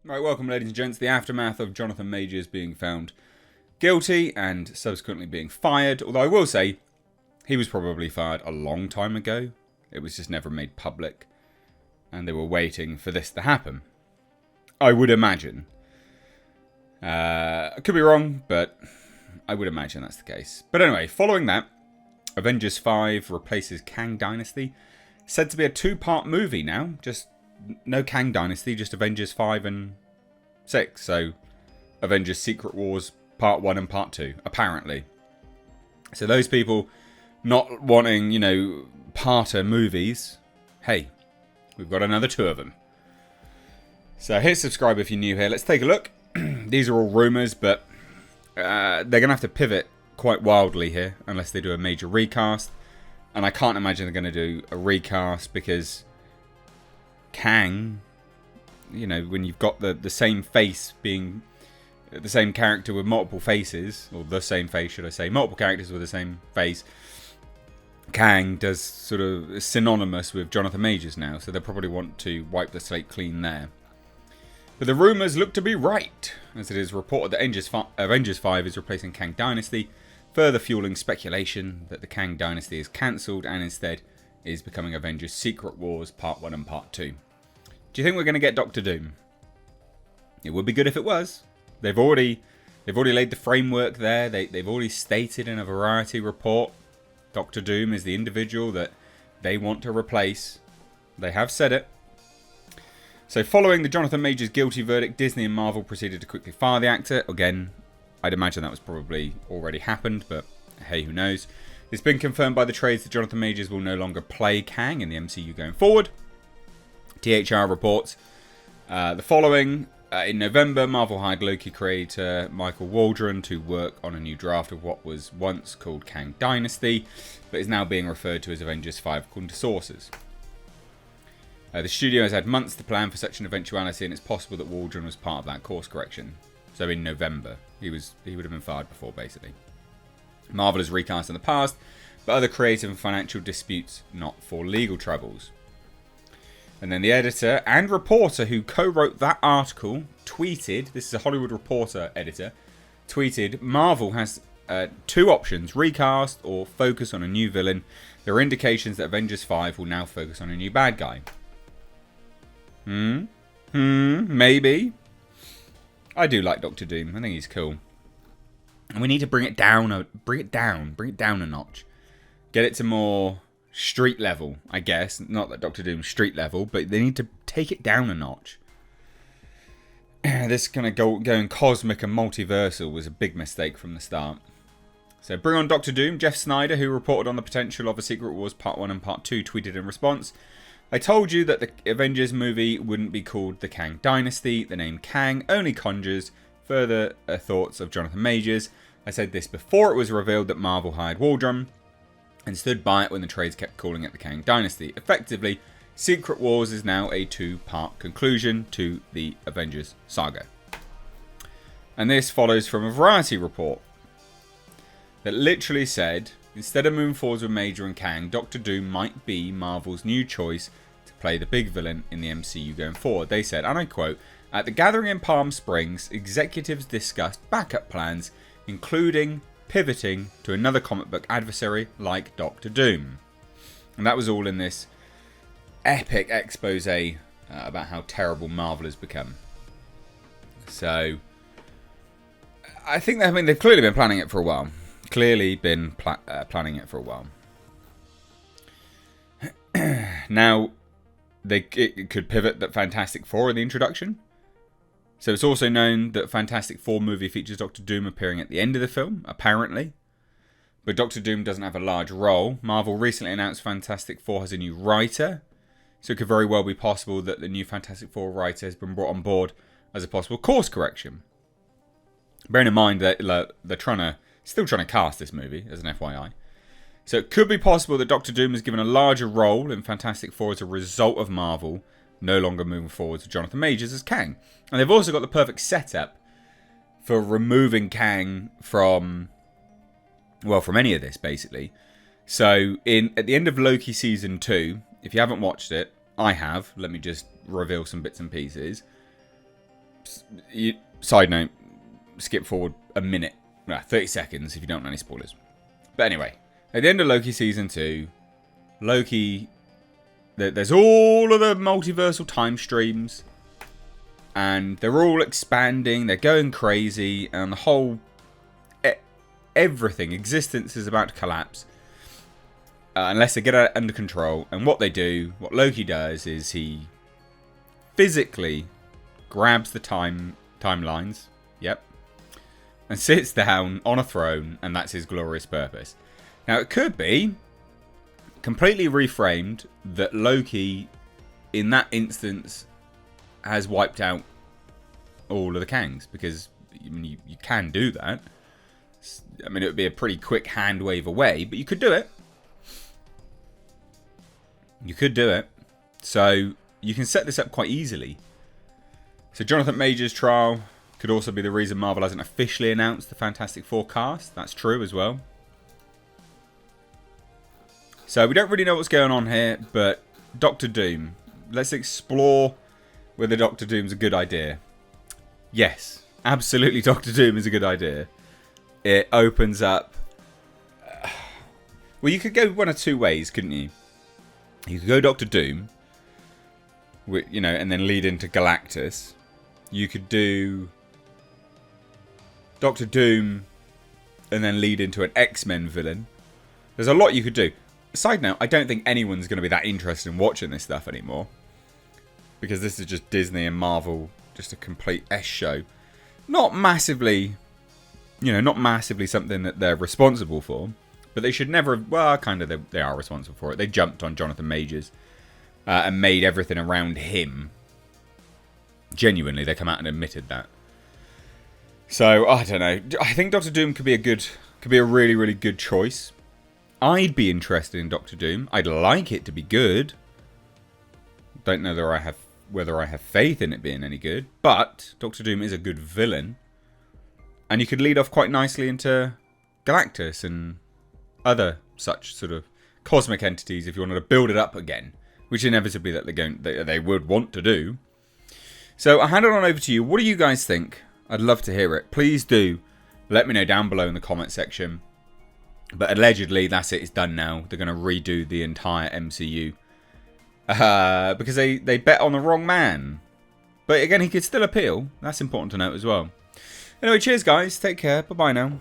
Right, welcome ladies and gents. The aftermath of Jonathan Majors being found guilty and subsequently being fired. Although I will say, he was probably fired a long time ago. It was just never made public. And they were waiting for this to happen. I would imagine. I could be wrong, but I would imagine that's the case. But anyway, following that, Avengers 5 replaces Kang Dynasty. Said to be a two-part movie now. Just no Kang Dynasty, just Avengers 5 and 6. So, Avengers Secret Wars Part 1 and Part 2, apparently. So those people not wanting, parter movies, hey, we've got another two of them. So hit subscribe if you're new here. Let's take a look. These are all rumours, but they're going to have to pivot quite wildly here, unless they do a major recast. And I can't imagine they're going to do a recast, because Kang, when you've got the same face being the same character with multiple faces, or the same face, should I say, multiple characters with the same face, Kang does sort of synonymous with Jonathan Majors now, so they probably want to wipe the slate clean there. But the rumours look to be right, as it is reported that Avengers 5 is replacing Kang Dynasty, further fueling speculation that the Kang Dynasty is cancelled and instead is becoming Avengers Secret Wars Part 1 and Part 2. Do you think we're going to get Doctor Doom? It would be good if it was. They've already laid the framework there. They've already stated in a Variety report Doctor Doom is the individual that they want to replace. They have said it. So following the Jonathan Majors guilty verdict, Disney and Marvel proceeded to quickly fire the actor. Again, I'd imagine that was probably already happened, but hey, who knows. It's been confirmed by the trades that Jonathan Majors will no longer play Kang in the MCU going forward. THR reports the following. In November, Marvel hired Loki creator Michael Waldron to work on a new draft of what was once called Kang Dynasty, but is now being referred to as Avengers 5 according to sources. The studio has had months to plan for such an eventuality, and it's possible that Waldron was part of that course correction. So in November, he would have been fired before, basically. Marvel has recast in the past, but other creative and financial disputes, not for legal troubles. And then the editor and reporter who co-wrote that article tweeted, this is a Hollywood Reporter editor, tweeted, Marvel has two options, recast or focus on a new villain. There are indications that Avengers 5 will now focus on a new bad guy. Maybe. I do like Doctor Doom. I think he's cool. And we need to bring it down a notch. Get it to more street level, I guess. Not that Doctor Doom's street level, but they need to take it down a notch. This kind of going cosmic and multiversal was a big mistake from the start. So bring on Doctor Doom. Jeff Snyder, who reported on the potential of a Secret Wars Part 1 and Part 2, tweeted in response, I told you that the Avengers movie wouldn't be called the Kang Dynasty. The name Kang only conjures further thoughts of Jonathan Majors. I said this before it was revealed that Marvel hired Waldron, and stood by it when the trades kept calling it the Kang Dynasty. Effectively, Secret Wars is now a two-part conclusion to the Avengers saga. And this follows from a Variety report that literally said, instead of moving forwards with Major and Kang, Doctor Doom might be Marvel's new choice to play the big villain in the MCU going forward. They said, and I quote, at the gathering in Palm Springs, executives discussed backup plans, including pivoting to another comic book adversary like Doctor Doom. And that was all in this epic expose about how terrible Marvel has become. So, I think they've clearly been planning it for a while. Now, it could pivot that Fantastic Four in the introduction. So it's also known that Fantastic Four movie features Doctor Doom appearing at the end of the film, apparently. But Doctor Doom doesn't have a large role. Marvel recently announced Fantastic Four has a new writer. So it could very well be possible that the new Fantastic Four writer has been brought on board as a possible course correction. Bearing in mind that they're still trying to cast this movie, as an FYI. So it could be possible that Doctor Doom is given a larger role in Fantastic Four as a result of Marvel no longer moving forward to Jonathan Majors as Kang. And they've also got the perfect setup for removing Kang from any of this, basically. So, at the end of Loki Season 2, if you haven't watched it, I have. Let me just reveal some bits and pieces. Side note, skip forward a minute. 30 seconds if you don't want any spoilers. But anyway, at the end of Loki Season 2, Loki... There's all of the multiversal time streams. And they're all expanding. They're going crazy. And the whole... everything, existence is about to collapse. Unless they get it under control. And what they do, what Loki does, is he physically grabs the timelines. Yep. And sits down on a throne. And that's his glorious purpose. Now, it could be completely reframed that Loki, in that instance, has wiped out all of the Kangs. Because I mean, you can do that. I mean, it would be a pretty quick hand wave away. But you could do it. You could do it. So, you can set this up quite easily. So, Jonathan Majors' trial could also be the reason Marvel hasn't officially announced the Fantastic Four cast. That's true as well. So, we don't really know what's going on here, but Doctor Doom. Let's explore whether Doctor Doom's a good idea. Yes, absolutely Doctor Doom is a good idea. It opens up... Well, you could go one of two ways, couldn't you? You could go Doctor Doom, you know, and then lead into Galactus. You could do Doctor Doom and then lead into an X-Men villain. There's a lot you could do. Side note, I don't think anyone's going to be that interested in watching this stuff anymore. Because this is just Disney and Marvel, just a complete S show. Not massively, you know, not massively something that they're responsible for. But they should never have... Well, kind of, they are responsible for it. They jumped on Jonathan Majors and made everything around him. Genuinely, they come out and admitted that. So, I don't know. I think Doctor Doom could be a really, really good choice. I'd be interested in Doctor Doom. I'd like it to be good. Don't know whether I have faith in it being any good. But Doctor Doom is a good villain. And you could lead off quite nicely into Galactus and other such sort of cosmic entities if you wanted to build it up again, which inevitably that they would want to do. So I'll hand it on over to you. What do you guys think? I'd love to hear it. Please do let me know down below in the comment section. But allegedly, that's it. It's done now. They're going to redo the entire MCU because they bet on the wrong man. But again, he could still appeal. That's important to note as well. Anyway, cheers guys. Take care. Bye bye now.